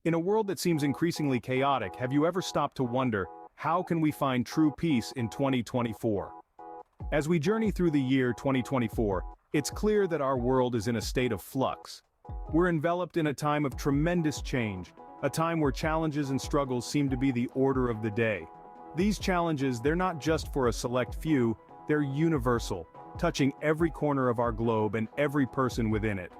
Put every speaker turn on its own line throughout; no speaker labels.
In a world that seems increasingly chaotic, have you ever stopped to wonder, how can we find true peace in 2024? As we journey through the year 2024, it's clear that our world is in a state of flux. We're enveloped in a time of tremendous change, a time where challenges and struggles seem to be the order of the day. These challenges, they're not just for a select few, they're universal, touching every corner of our globe and every person within it.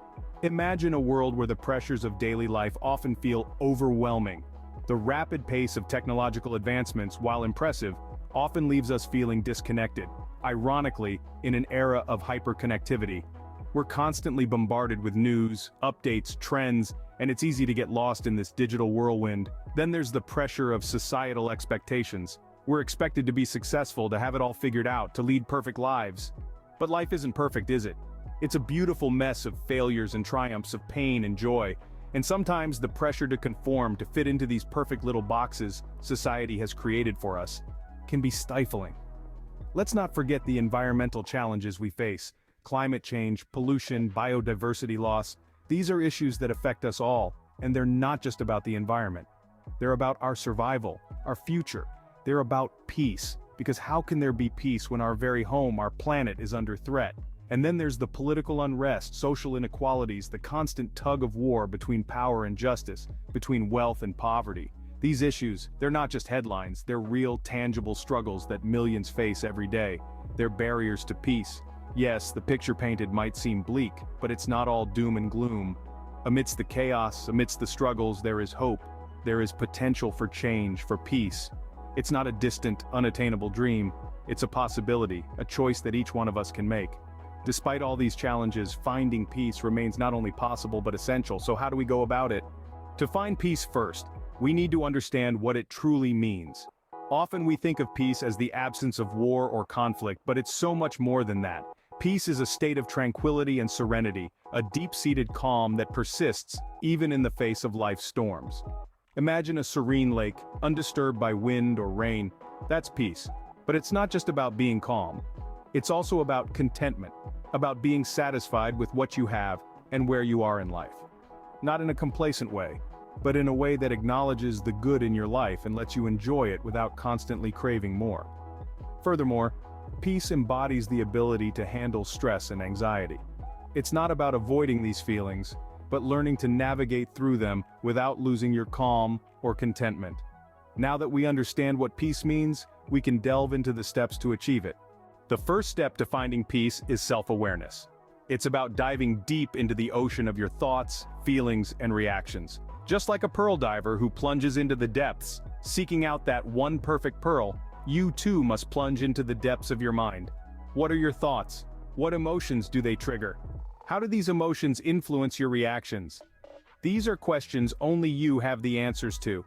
Imagine a world where the pressures of daily life often feel overwhelming. The rapid pace of technological advancements, while impressive, often leaves us feeling disconnected. Ironically, in an era of hyperconnectivity, we're constantly bombarded with news, updates, trends, and it's easy to get lost in this digital whirlwind. Then there's the pressure of societal expectations. We're expected to be successful, to have it all figured out, to lead perfect lives. But life isn't perfect, is it? It's a beautiful mess of failures and triumphs, of pain and joy, and sometimes the pressure to conform, to fit into these perfect little boxes society has created for us, can be stifling. Let's not forget the environmental challenges we face: climate change, pollution, biodiversity loss. These are issues that affect us all, and they're not just about the environment. They're about our survival, our future. They're about peace, because how can there be peace when our very home, our planet, is under threat? And then there's the political unrest, social inequalities, the constant tug of war between power and justice, between wealth and poverty. These issues, they're not just headlines, they're real, tangible struggles that millions face every day. They're barriers to peace. Yes, the picture painted might seem bleak, but it's not all doom and gloom. Amidst the chaos, amidst the struggles, there is hope. There is potential for change, for peace. It's not a distant, unattainable dream. It's a possibility, a choice that each one of us can make. Despite all these challenges, finding peace remains not only possible but essential. So how do we go about it? To find peace first, we need to understand what it truly means. Often we think of peace as the absence of war or conflict, but it's so much more than that. Peace is a state of tranquility and serenity, a deep-seated calm that persists even in the face of life's storms. Imagine a serene lake, undisturbed by wind or rain. That's peace. But it's not just about being calm. It's also about contentment, about being satisfied with what you have and where you are in life. Not in a complacent way, but in a way that acknowledges the good in your life and lets you enjoy it without constantly craving more. Furthermore, peace embodies the ability to handle stress and anxiety. It's not about avoiding these feelings, but learning to navigate through them without losing your calm or contentment. Now that we understand what peace means, we can delve into the steps to achieve it. The first step to finding peace is self-awareness. It's about diving deep into the ocean of your thoughts, feelings, and reactions. Just like a pearl diver who plunges into the depths, seeking out that one perfect pearl, you too must plunge into the depths of your mind. What are your thoughts? What emotions do they trigger? How do these emotions influence your reactions? These are questions only you have the answers to.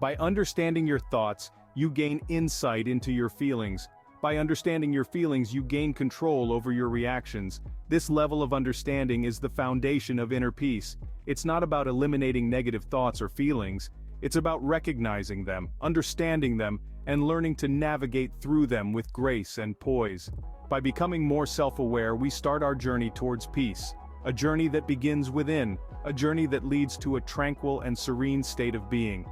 By understanding your thoughts, you gain insight into your feelings. By understanding your feelings, you gain control over your reactions. This level of understanding is the foundation of inner peace. It's not about eliminating negative thoughts or feelings. It's about recognizing them, understanding them, and learning to navigate through them with grace and poise. By becoming more self-aware, we start our journey towards peace. A journey that begins within, a journey that leads to a tranquil and serene state of being.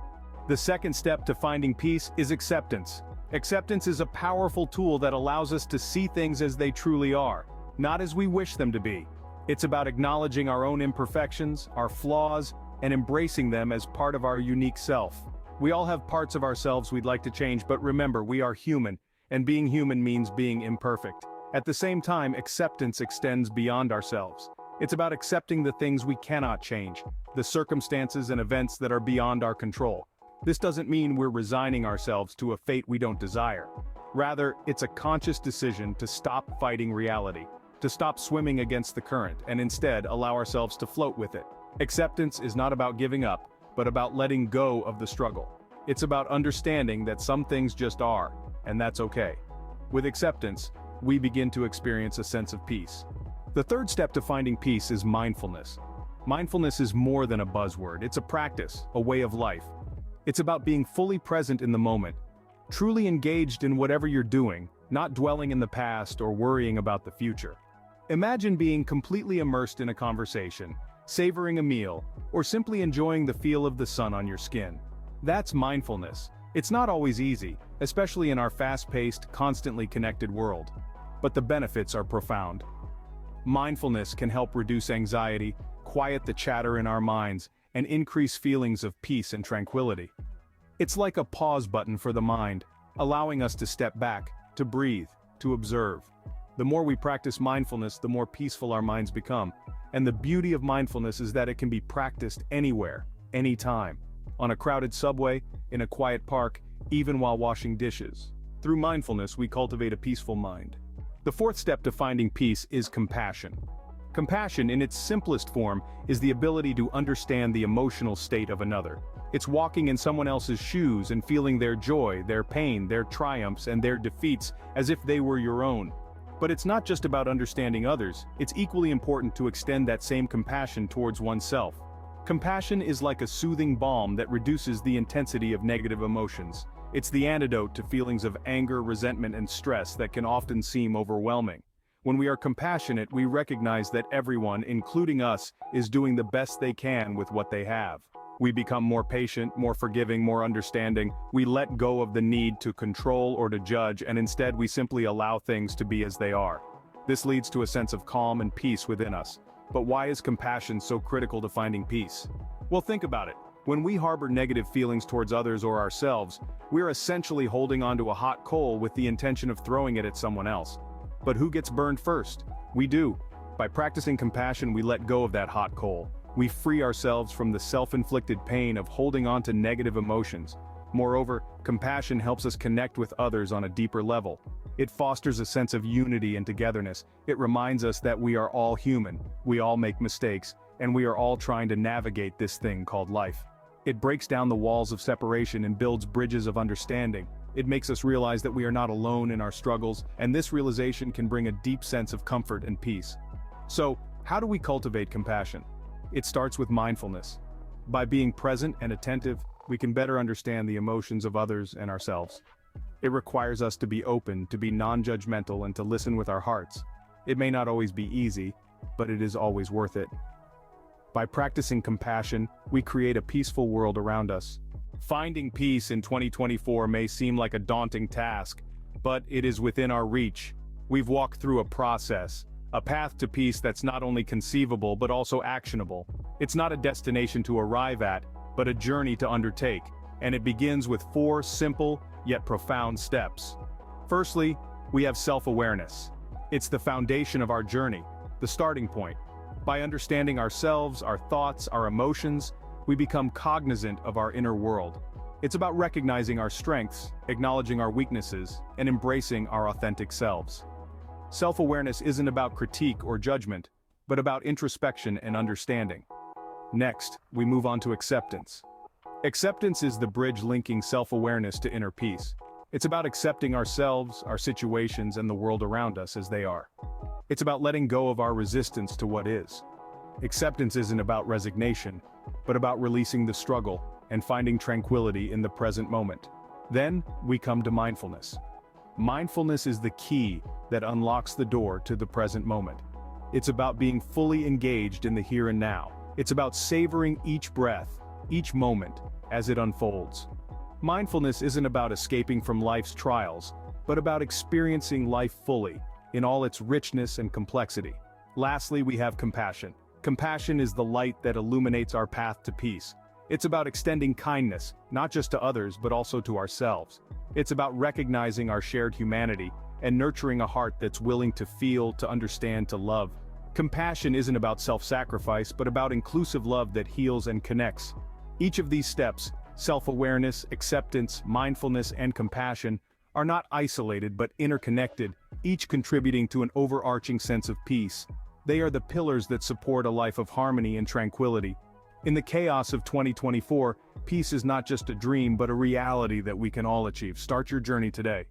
The second step to finding peace is acceptance. Acceptance is a powerful tool that allows us to see things as they truly are, not as we wish them to be. It's about acknowledging our own imperfections, our flaws, and embracing them as part of our unique self. We all have parts of ourselves we'd like to change, but remember, we are human, and being human means being imperfect. At the same time, acceptance extends beyond ourselves. It's about accepting the things we cannot change, the circumstances and events that are beyond our control. This doesn't mean we're resigning ourselves to a fate we don't desire. Rather, it's a conscious decision to stop fighting reality, to stop swimming against the current, and instead allow ourselves to float with it. Acceptance is not about giving up, but about letting go of the struggle. It's about understanding that some things just are, and that's okay. With acceptance, we begin to experience a sense of peace. The third step to finding peace is mindfulness. Mindfulness is more than a buzzword, it's a practice, a way of life. It's about being fully present in the moment, truly engaged in whatever you're doing, not dwelling in the past or worrying about the future. Imagine being completely immersed in a conversation, savoring a meal, or simply enjoying the feel of the sun on your skin. That's mindfulness. It's not always easy, especially in our fast-paced, constantly connected world. But the benefits are profound. Mindfulness can help reduce anxiety, quiet the chatter in our minds, and increase feelings of peace and tranquility. It's like a pause button for the mind, allowing us to step back, to breathe, to observe. The more we practice mindfulness, the more peaceful our minds become. And the beauty of mindfulness is that it can be practiced anywhere, anytime. On a crowded subway, in a quiet park, even while washing dishes. Through mindfulness, we cultivate a peaceful mind. The fourth step to finding peace is compassion. Compassion, in its simplest form, is the ability to understand the emotional state of another. It's walking in someone else's shoes and feeling their joy, their pain, their triumphs, and their defeats as if they were your own. But it's not just about understanding others, it's equally important to extend that same compassion towards oneself. Compassion is like a soothing balm that reduces the intensity of negative emotions. It's the antidote to feelings of anger, resentment, and stress that can often seem overwhelming. When we are compassionate, we recognize that everyone, including us, is doing the best they can with what they have. We become more patient, more forgiving, more understanding. We let go of the need to control or to judge, and instead we simply allow things to be as they are. This leads to a sense of calm and peace within us. But why is compassion so critical to finding peace? Well, think about it. When we harbor negative feelings towards others or ourselves, we're essentially holding onto a hot coal with the intention of throwing it at someone else. But who gets burned first? We do. By practicing compassion, we let go of that hot coal. We free ourselves from the self-inflicted pain of holding on to negative emotions. Moreover, compassion helps us connect with others on a deeper level. It fosters a sense of unity and togetherness. It reminds us that we are all human, we all make mistakes, and we are all trying to navigate this thing called life. It breaks down the walls of separation and builds bridges of understanding. It makes us realize that we are not alone in our struggles, and this realization can bring a deep sense of comfort and peace. So, how do we cultivate compassion? It starts with mindfulness. By being present and attentive, we can better understand the emotions of others and ourselves. It requires us to be open, to be non-judgmental, and to listen with our hearts. It may not always be easy, but it is always worth it. By practicing compassion, we create a peaceful world around us. Finding peace in 2024 may seem like a daunting task, but it is within our reach. We've walked through a process, a path to peace that's not only conceivable but also actionable. It's not a destination to arrive at, but a journey to undertake, and it begins with 4 simple, yet profound steps. Firstly, we have self-awareness. It's the foundation of our journey, the starting point. By understanding ourselves, our thoughts, our emotions, we become cognizant of our inner world. It's about recognizing our strengths, acknowledging our weaknesses, and embracing our authentic selves. Self-awareness isn't about critique or judgment, but about introspection and understanding. Next, we move on to acceptance. Acceptance is the bridge linking self-awareness to inner peace. It's about accepting ourselves, our situations, and the world around us as they are. It's about letting go of our resistance to what is. Acceptance isn't about resignation, but about releasing the struggle and finding tranquility in the present moment. Then, we come to mindfulness. Mindfulness is the key that unlocks the door to the present moment. It's about being fully engaged in the here and now. It's about savoring each breath, each moment, as it unfolds. Mindfulness isn't about escaping from life's trials, but about experiencing life fully, in all its richness and complexity. Lastly, we have compassion. Compassion is the light that illuminates our path to peace. It's about extending kindness, not just to others but also to ourselves. It's about recognizing our shared humanity and nurturing a heart that's willing to feel, to understand, to love. Compassion isn't about self-sacrifice but about inclusive love that heals and connects. Each of these steps, self-awareness, acceptance, mindfulness, and compassion, are not isolated but interconnected, each contributing to an overarching sense of peace. They are the pillars that support a life of harmony and tranquility. In the chaos of 2024, peace is not just a dream but a reality that we can all achieve. Start your journey today.